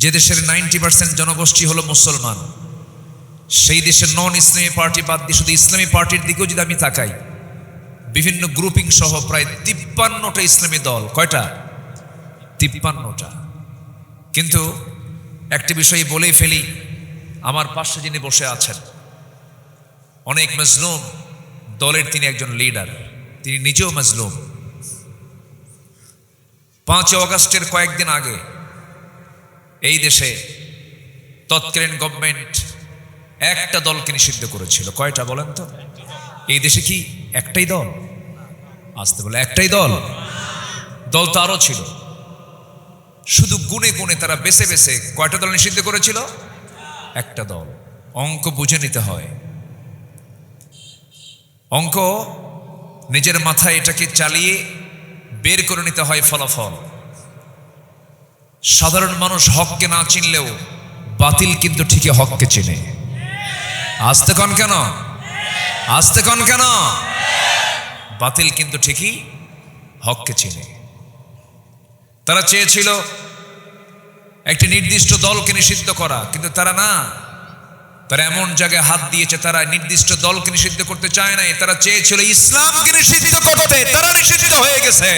যে দেশের 90% জনগোষ্ঠী হলো মুসলমান, সেই দেশের নন ইসলামী পার্টি বাদ দিয়ে শুধু ইসলামী পার্টির দিকেও যদি আমি তাকাই, বিভিন্ন গ্রুপিং সহ প্রায় 53টা ইসলামী দল। কয়টা? 53টা। কিন্তু একটা বিষয় বলেই ফেলি, আমার পাশে যিনি বসে আছেন অনেক মজলুম দলের, তিনি একজন লিডার, তিনি নিজেও মজলুম। 5 অগস্টের কয়েকদিন আগে এই দেশে তৎকালীন গভর্নমেন্ট একটা দলকে নিষিদ্ধ করেছিল। কয়টা বলেন তো? এই দেশে কি একটাই দল? আসতে বলে একটাই দল? দল তো আরো ছিল। শুধু গুনে গুনে তারা বেছে বেছে কয়টা দল নিষিদ্ধ করেছিল? একটা দল। অঙ্ক বুঝে নিতে হয়, অঙ্ক নিজের মাথায় এটাকে চালিয়ে বের করে নিতে হয় ফলাফল। সাধারণ মানুষ হককে না চিনলেও বাতিল কিন্তু ঠিকই হককে চিনে। আসতে কন কেন? আসতে কন কেন? বাতিল কিন্তু ঠিকই হককে চিনে। তারা চেয়েছিল একটি নির্দিষ্ট দলকে নিষিদ্ধ করা, কিন্তু তারা এমন জায়গায় হাত দিয়েছে, তারা নির্দিষ্ট দলকে নিষিদ্ধ করতে চায় নাই, তারা চেয়েছিল ইসলামকে নিষিদ্ধ করতে। তারা নিষিদ্ধ হয়ে গেছে।